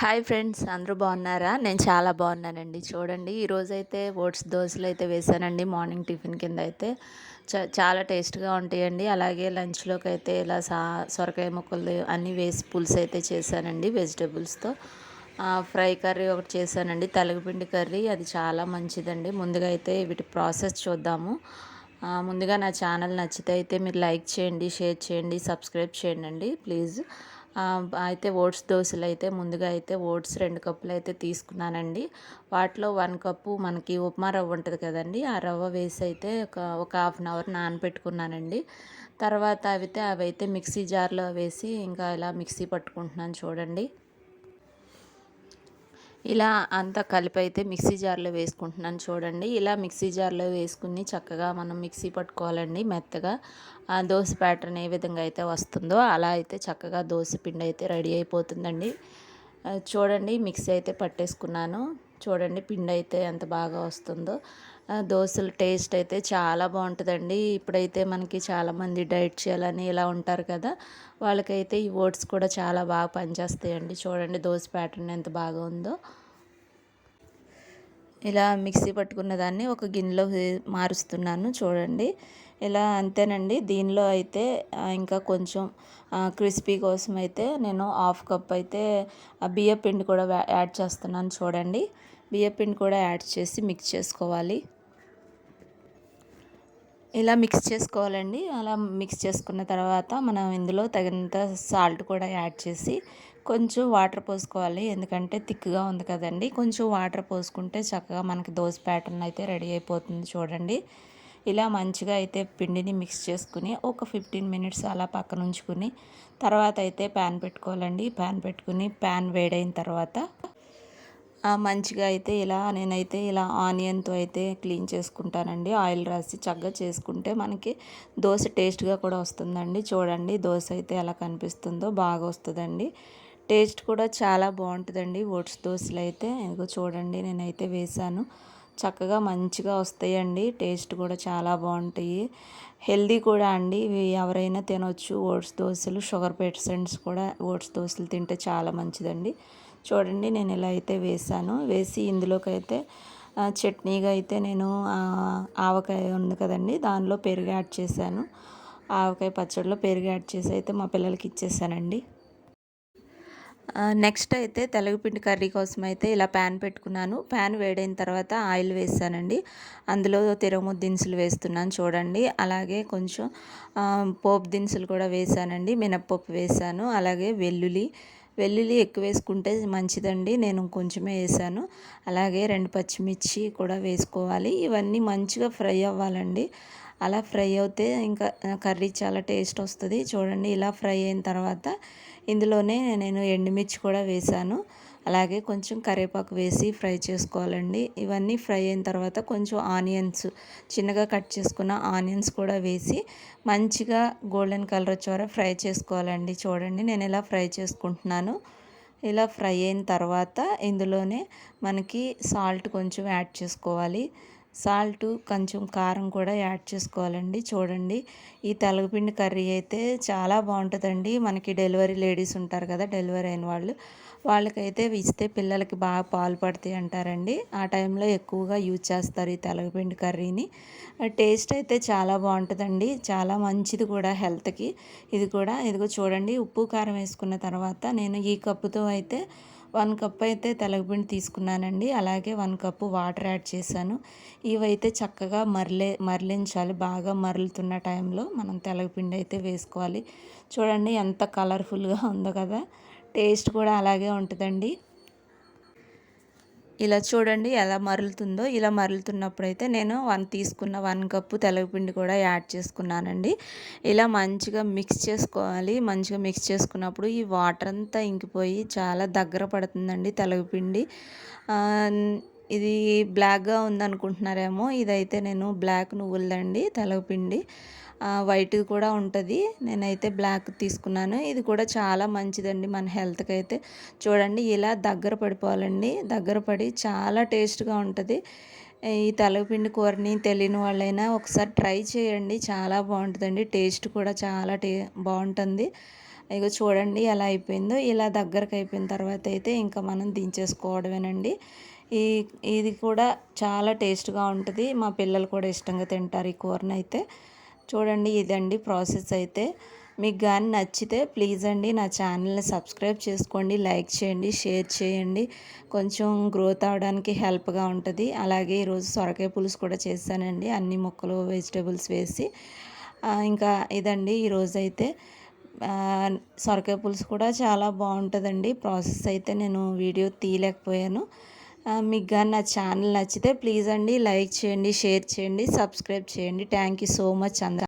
Hi friends, అందరూ బాగున్నారా? నేను చాలా బాగున్నానండి. చూడండి, ఈరోజైతే ఓట్స్ దోశలు అయితే వేసానండి. మార్నింగ్ టిఫిన్ కింద అయితే చాలా టేస్ట్గా ఉంటాయండి. అలాగే లంచ్లోకి అయితే ఇలా సొరకాయ ముక్కలు అన్నీ వేసి పులుసు అయితే చేశానండి వెజిటేబుల్స్తో. ఫ్రై కర్రీ ఒకటి చేశానండి, తెలగపిండి కర్రీ. అది చాలా మంచిదండి. ముందుగా అయితే వీటి ప్రాసెస్ చూద్దాము. ముందుగా నా ఛానల్ నచ్చితే అయితే మీరు లైక్ చేయండి, షేర్ చేయండి, సబ్స్క్రైబ్ చేయండి ప్లీజ్. అయితే ఓట్స్ దోశలు అయితే ముందుగా అయితే ఓట్స్ 2 కప్పులు అయితే తీసుకున్నానండి. వాటిలో 1 కప్పు మనకి ఉప్మా రవ్వ ఉంటుంది కదండి, ఆ రవ్వ వేసి అయితే ఒక హాఫ్ అన్ అవర్ నానబెట్టుకున్నానండి. తర్వాత అవైతే మిక్సీ జార్లో వేసి ఇంకా ఇలా మిక్సీ పట్టుకుంటున్నాను చూడండి. ఇలా అంతా కలిపి అయితే మిక్సీ జార్లో వేసుకుంటున్నాను చూడండి. ఇలా మిక్సీ జార్లో వేసుకుని చక్కగా మనం మిక్సీ పట్టుకోవాలండి మెత్తగా. దోశ ప్యాటర్న్ ఏ విధంగా అయితే వస్తుందో అలా అయితే చక్కగా దోశ పిండి అయితే రెడీ అయిపోతుందండి. చూడండి, మిక్సీ అయితే పట్టేసుకున్నాను. చూడండి పిండి అయితే ఎంత బాగా వస్తుందో. దోశల టేస్ట్ అయితే చాలా బాగుంటుందండి. ఇప్పుడైతే మనకి చాలామంది డైట్ చేయాలని ఇలా ఉంటారు కదా, వాళ్ళకైతే ఈ ఓట్స్ కూడా చాలా బాగా పనిచేస్తాయండి. చూడండి దోశ ప్యాటర్న్ ఎంత బాగా ఉందో. ఇలా మిక్సీ పట్టుకున్న దాన్ని ఒక గిన్నెలో మారుస్తున్నాను చూడండి. ఇలా అంతేనండి. దీనిలో అయితే ఇంకా కొంచెం క్రిస్పీ కోసం అయితే నేను హాఫ్ కప్ అయితే బియ్యపిండి కూడా యాడ్ చేస్తున్నాను చూడండి. బియ్యపిండి కూడా యాడ్ చేసి మిక్స్ చేసుకోవాలి. ఇలా మిక్స్ చేసుకోవాలండి. అలా మిక్స్ చేసుకున్న తర్వాత మనం ఇందులో తగినంత సాల్ట్ కూడా యాడ్ చేసి కొంచెం వాటర్ పోసుకోవాలి. ఎందుకంటే థిక్గా ఉంది కదండి, కొంచెం వాటర్ పోసుకుంటే చక్కగా మనకి దోశ ప్యాటర్న్ అయితే రెడీ అయిపోతుంది చూడండి. ఇలా మంచిగా అయితే పిండిని మిక్స్ చేసుకుని ఒక 15 మినిట్స్ అలా పక్కన ఉంచుకుని తర్వాత అయితే ప్యాన్ పెట్టుకోవాలండి. ప్యాన్ వేడైన తర్వాత మంచిగా అయితే నేనైతే ఇలా ఆనియన్తో అయితే క్లీన్ చేసుకుంటానండి. ఆయిల్ రాసి చక్కగా చేసుకుంటే మనకి దోశ టేస్ట్గా కూడా వస్తుందండి. చూడండి దోశ అయితే ఎలా కనిపిస్తుందో బాగా వస్తుందండి. టేస్ట్ కూడా చాలా బాగుంటుందండి ఓట్స్ దోశలు అయితే. ఇదిగో చూడండి, నేనైతే వేసాను. చక్కగా మంచిగా వస్తాయండి. టేస్ట్ కూడా చాలా బాగుంటాయి. హెల్దీ కూడా అండి. ఇవి ఎవరైనా తినొచ్చు ఓట్స్ దోశలు. షుగర్ పేషెంట్స్ కూడా ఓట్స్ దోశలు తింటే చాలా మంచిదండి. చూడండి, నేను ఇలా అయితే వేసి ఇందులోకి అయితే చట్నీగా అయితే నేను ఆవకాయ ఉంది కదండి, దానిలో పెరుగు యాడ్ చేశాను. ఆవకాయ పచ్చడిలో పెరుగు యాడ్ చేసి అయితే మా పిల్లలకి ఇచ్చేసానండి. నెక్స్ట్ అయితే తెలగపిండి కర్రీ కోసం అయితే ఇలా ప్యాన్ పెట్టుకున్నాను. ప్యాన్ వేడైన తర్వాత ఆయిల్ వేసానండి. అందులో తిరగముద్దు దినుసులు వేస్తున్నాను చూడండి. అలాగే కొంచెం పోపు దినుసులు కూడా వేసానండి. మినప్పప్పు వేసాను. అలాగే వెల్లుల్లి ఎక్కువ వేసుకుంటే మంచిదండి. నేను కొంచెమే వేసాను. అలాగే 2 పచ్చిమిర్చి కూడా వేసుకోవాలి. ఇవన్నీ మంచిగా ఫ్రై అవ్వాలండి. అలా ఫ్రై అవుతే ఇంకా కర్రీ చాలా టేస్ట్ వస్తుంది చూడండి. ఇలా ఫ్రై అయిన తర్వాత ఇందులోనే నేను ఎండుమిర్చి కూడా వేసాను. అలాగే కొంచెం కరివేపాకు వేసి ఫ్రై చేసుకోవాలండి. ఇవన్నీ ఫ్రై అయిన తర్వాత కొంచెం చిన్నగా కట్ చేసుకున్న ఆనియన్స్ కూడా వేసి మంచిగా గోల్డెన్ కలర్ వచ్చే వరకు ఫ్రై చేసుకోవాలండి. చూడండి, నేను ఇలా ఫ్రై చేసుకుంటున్నాను. ఇలా ఫ్రై అయిన తర్వాత ఇందులోనే మనకి సాల్ట్ కొంచెం యాడ్ చేసుకోవాలి. సాల్ట్ కొంచెం కారం కూడా యాడ్ చేసుకోవాలండి. చూడండి, ఈ తెలగపిండి కర్రీ అయితే చాలా బాగుంటుందండి. మనకి డెలివరీ లేడీస్ ఉంటారు కదా, డెలివరీ అయిన వాళ్ళకైతే ఇస్తే పిల్లలకి బాగా పాలు పడతాయి అంటారండి. ఆ టైంలో ఎక్కువగా యూజ్ చేస్తారు ఈ తెలగపిండి కర్రీని. టేస్ట్ అయితే చాలా బాగుంటుందండి. చాలా మంచిది కూడా హెల్త్కి. ఇదిగో చూడండి, ఉప్పు కారం వేసుకున్న తర్వాత నేను ఈ కప్పుతో అయితే 1 కప్ అయితే తెలగపిండి తీసుకున్నానండి. అలాగే 1 కప్పు వాటర్ యాడ్ చేశాను. ఇవైతే చక్కగా మరలించాలి. బాగా మరులుతున్న టైంలో మనం తెలగపిండి అయితే వేసుకోవాలి. చూడండి ఎంత కలర్ఫుల్గా ఉందో కదా, టేస్ట్ కూడా అలాగే ఉంటుందండి. ఇలా చూడండి ఎలా మరులుతుందో. ఇలా మరులుతున్నప్పుడైతే నేను తీసుకున్న 1 కప్పు తెలగపిండి కూడా యాడ్ చేసుకున్నానండి. ఇలా మంచిగా మిక్స్ చేసుకోవాలి. మంచిగా మిక్స్ చేసుకున్నప్పుడు ఈ వాటర్ అంతా ఇంకిపోయి చాలా దగ్గర పడుతుందండి తెలగపిండి. ఇది బ్లాక్గా ఉందనుకుంటున్నారేమో, ఇదైతే నేను బ్లాక్ నువ్వులదండి తెలగపిండి. వైట్ కూడా ఉంటుంది. నేనైతే బ్లాక్ తీసుకున్నాను. ఇది కూడా చాలా మంచిదండి మన హెల్త్కి అయితే. చూడండి, ఇలా దగ్గర పడిపోవాలండి. దగ్గర పడి చాలా టేస్ట్గా ఉంటుంది. ఈ తెలగపిండి కూరని తెలియని వాళ్ళైనా ఒకసారి ట్రై చేయండి. చాలా బాగుంటుందండి. టేస్ట్ కూడా చాలా బాగుంటుంది. ఇగో చూడండి ఎలా అయిపోయిందో. ఇలా దగ్గరకు అయిపోయిన తర్వాత అయితే ఇంకా మనం దించేసుకోవడమేనండి. ఈ ఇది కూడా చాలా టేస్ట్‌గా ఉంటది. మా పిల్లలు కూడా ఇష్టంగా తింటారు ఈ కూరనైతే. చూడండి ఇదండి ప్రాసెస్ అయితే. మీకు గాని నచ్చితే ప్లీజ్ అండి నా ఛానల్‌ని సబ్స్క్రైబ్ చేసుకోండి, లైక్ చేయండి, షేర్ చేయండి. కొంచెం గ్రోత్ అవ్వడానికి హెల్ప్‌గా ఉంటది. అలాగే ఈరోజు సొరకాయ పులుసు కూడా చేశానండి. అన్ని ముక్కలు వెజిటబుల్స్ వేసి. ఇంకా ఇదండి ఈరోజైతే. సొరకాయ పులుసు కూడా చాలా బాగుంటుందండి. ప్రాసెస్ అయితే నేను వీడియో తీయలేకపోయాను. మీకు కానీ నా ఛానల్ నచ్చితే ప్లీజ్ అండి లైక్ చేయండి, షేర్ చేయండి, సబ్స్క్రైబ్ చేయండి. థ్యాంక్ యూ సో మచ్ అందరూ.